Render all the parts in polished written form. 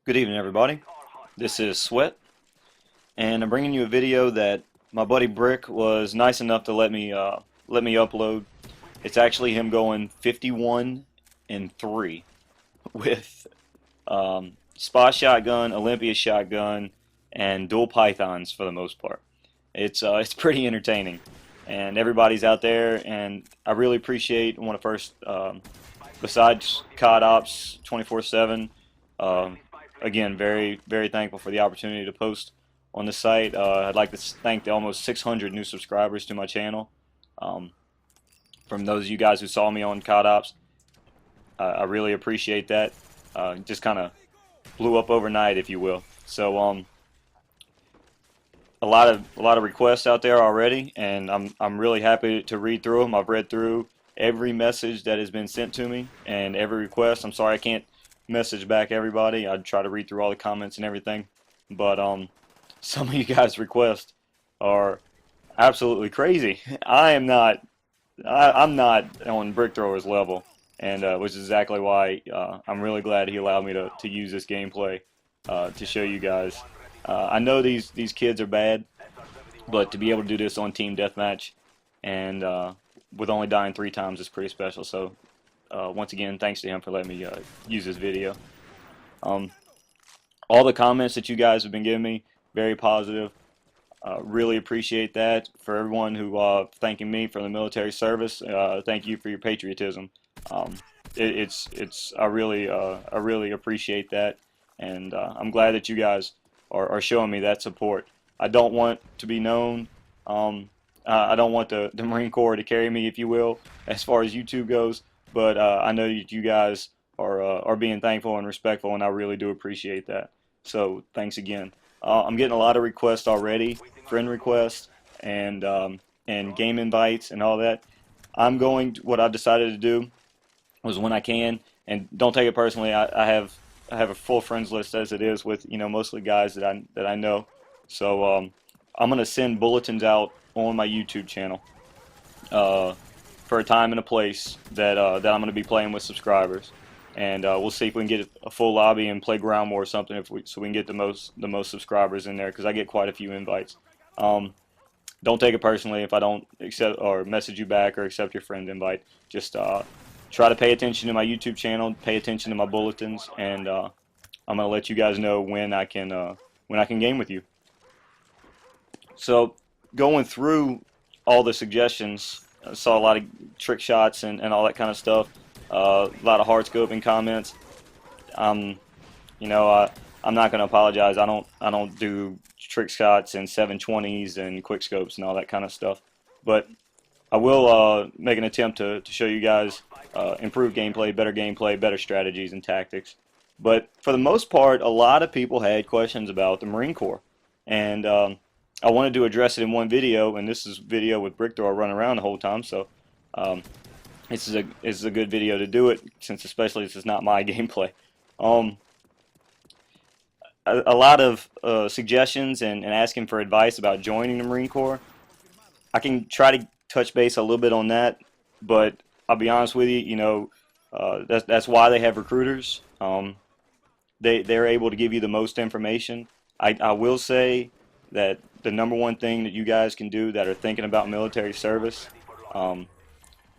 Good evening, everybody. This is Sweat, and I'm bringing you a video that my buddy Brick was nice enough to let me upload. It's actually him going 51 and 3 with Spa shotgun, Olympia shotgun, and dual pythons for the most part. It's pretty entertaining, and everybody's out there, and I really appreciate one of the first besides COD Ops 24/7. Um, Again, very thankful for the opportunity to post on the site. I'd like to thank the almost 600 new subscribers to my channel. Um, from those of you guys who saw me on COD Ops, I really appreciate that. Just kind of blew up overnight, if you will. So a lot of requests out there already, and I'm really happy to read through them. I've read through every message that has been sent to me and every request. I'm sorry I can't message back everybody. I'd try to read through all the comments and everything, but some of you guys' requests are absolutely crazy. I'm not on Brick Thrower's level, and which is exactly why I'm really glad he allowed me to use this gameplay to show you guys. I know these kids are bad, but to be able to do this on Team Deathmatch and with only dying 3 times is pretty special. So once again, thanks to him for letting me use this video. Um, all the comments that you guys have been giving me, very positive. Really appreciate that. For everyone who thanking me for the military service, thank you for your patriotism. Um, I really appreciate that, and I'm glad that you guys are showing me that support. I don't want to be known. I don't want the Marine Corps to carry me, if you will, as far as YouTube goes. But I know that you guys are being thankful and respectful, and I really do appreciate that. So thanks again. I'm getting a lot of requests already, friend requests, and game invites and all that. What I've decided to do was when I can, and don't take it personally. I have a full friends list as it is with mostly guys that I know. So I'm gonna send bulletins out on my YouTube channel for a time and a place that I'm gonna be playing with subscribers, and we'll see if we can get a full lobby and play ground war or something so we can get the most subscribers in there, because I get quite a few invites. Don't take it personally if I don't accept or message you back or accept your friend invite. Just try to pay attention to my YouTube channel, pay attention to my bulletins, and I'm gonna let you guys know when I can game with you. So going through all the suggestions, I saw a lot of trick shots and all that kind of stuff. A lot of hard scoping comments. Um, I'm not gonna apologize. I don't do trick shots and 720s and quick scopes and all that kind of stuff. But I will make an attempt to show you guys improved gameplay, better strategies and tactics. But for the most part, a lot of people had questions about the Marine Corps, and I wanted to address it in one video. And this is video with Brick Thrower running around the whole time, so um, this is a good video to do it, since especially this is not my gameplay. Um, a lot of suggestions and asking for advice about joining the Marine Corps. I can try to touch base a little bit on that, but I'll be honest with you. That's why they have recruiters. They're able to give you the most information. I will say that the number one thing that you guys can do that are thinking about military service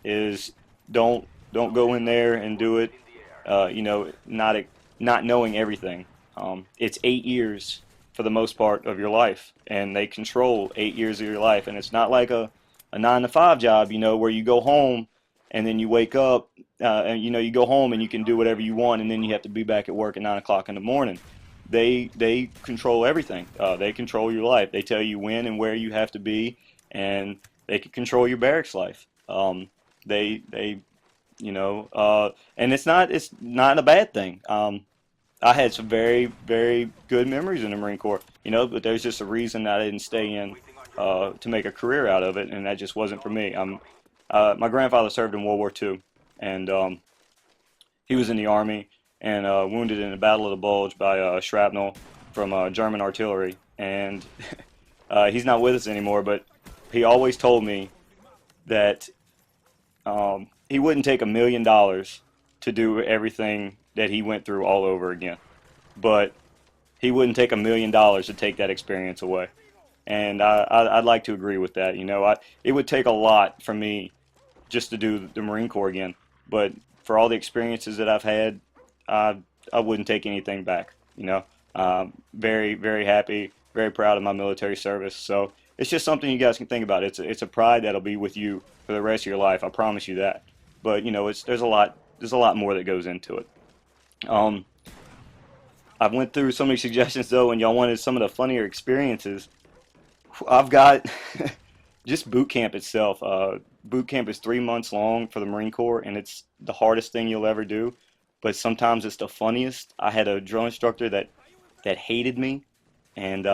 is don't go in there and do it. Not knowing everything. It's 8 years for the most part of your life, and they control 8 years of your life. And it's not like a 9 to 5 job, where you go home and then you wake up, and you go home and you can do whatever you want, and then you have to be back at work at 9 o'clock in the morning. They control everything. They control your life. They tell you when and where you have to be, and they can control your barracks life. They and it's not a bad thing. I had some very good memories in the Marine Corps, but there's just a reason that I didn't stay in to make a career out of it, and that just wasn't for me. My grandfather served in World War II, and he was in the Army and wounded in the Battle of the Bulge by shrapnel from German artillery. And he's not with us anymore, but he always told me that he wouldn't take $1 million to do everything that he went through all over again. but he wouldn't take $1 million to take that experience away. And I'd like to agree with that. You know, it would take a lot for me just to do the Marine Corps again. But for all the experiences that I've had, I wouldn't take anything back. You know, very, very happy, very proud of my military service. So it's just something you guys can think about. It's a pride that'll be with you for the rest of your life. I promise you that. But you know, there's a lot more that goes into it. Um, I went through so many suggestions though, and y'all wanted some of the funnier experiences. I've got just boot camp itself. Boot camp is 3 months long for the Marine Corps, and it's the hardest thing you'll ever do. But sometimes it's the funniest. I had a drill instructor that hated me, and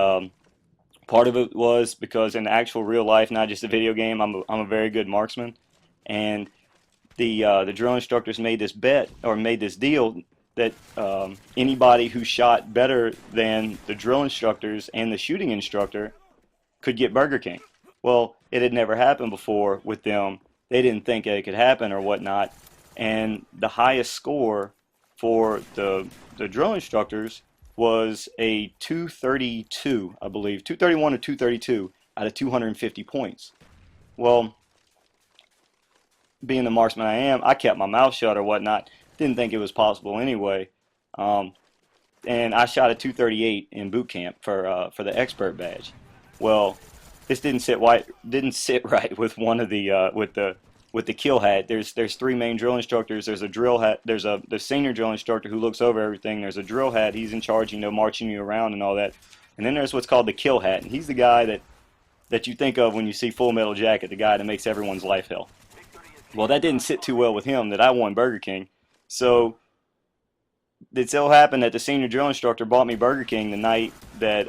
part of it was because in actual real life, not just a video game, I'm a very good marksman, and the drill instructors made this bet or made this deal that anybody who shot better than the drill instructors and the shooting instructor could get Burger King. Well, it had never happened before with them. They didn't think it could happen or whatnot. And the highest score for the drill instructors was a 232, I believe, 231 or 232 out of 250 points. Well, being the marksman I am, I kept my mouth shut or whatnot. Didn't think it was possible anyway. Um, and I shot a 238 in boot camp for the expert badge. Well, this didn't sit right with one of the with the kill hat. There's three main drill instructors. There's a drill hat. There's the senior drill instructor who looks over everything. There's a drill hat. He's in charge, you know, marching you around and all that. And then there's what's called the kill hat, and he's the guy that you think of when you see Full Metal Jacket, the guy that makes everyone's life hell. Well, that didn't sit too well with him that I won Burger King. So it so happened that the senior drill instructor bought me Burger King the night that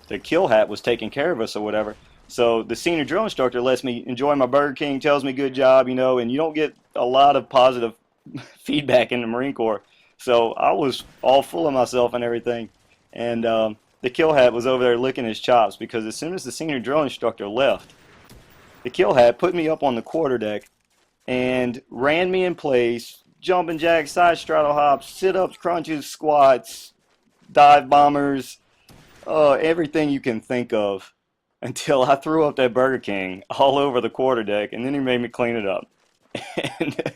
the kill hat was taking care of us or whatever. So the senior drill instructor lets me enjoy my Burger King, tells me good job, you know, and you don't get a lot of positive feedback in the Marine Corps. So I was all full of myself and everything. And the kill hat was over there licking his chops because as soon as the senior drill instructor left, the kill hat put me up on the quarterdeck and ran me in place, jumping jacks, side straddle hops, sit-ups, crunches, squats, dive bombers, everything you can think of until I threw up that Burger King all over the quarterdeck, and then he made me clean it up. And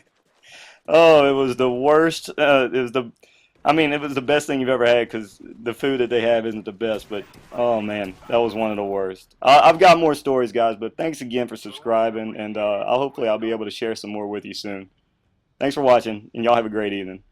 oh, it was the worst. It was the best thing you've ever had because the food that they have isn't the best. But oh man, that was one of the worst. I've got more stories, guys. But thanks again for subscribing, and hopefully I'll be able to share some more with you soon. Thanks for watching, and y'all have a great evening.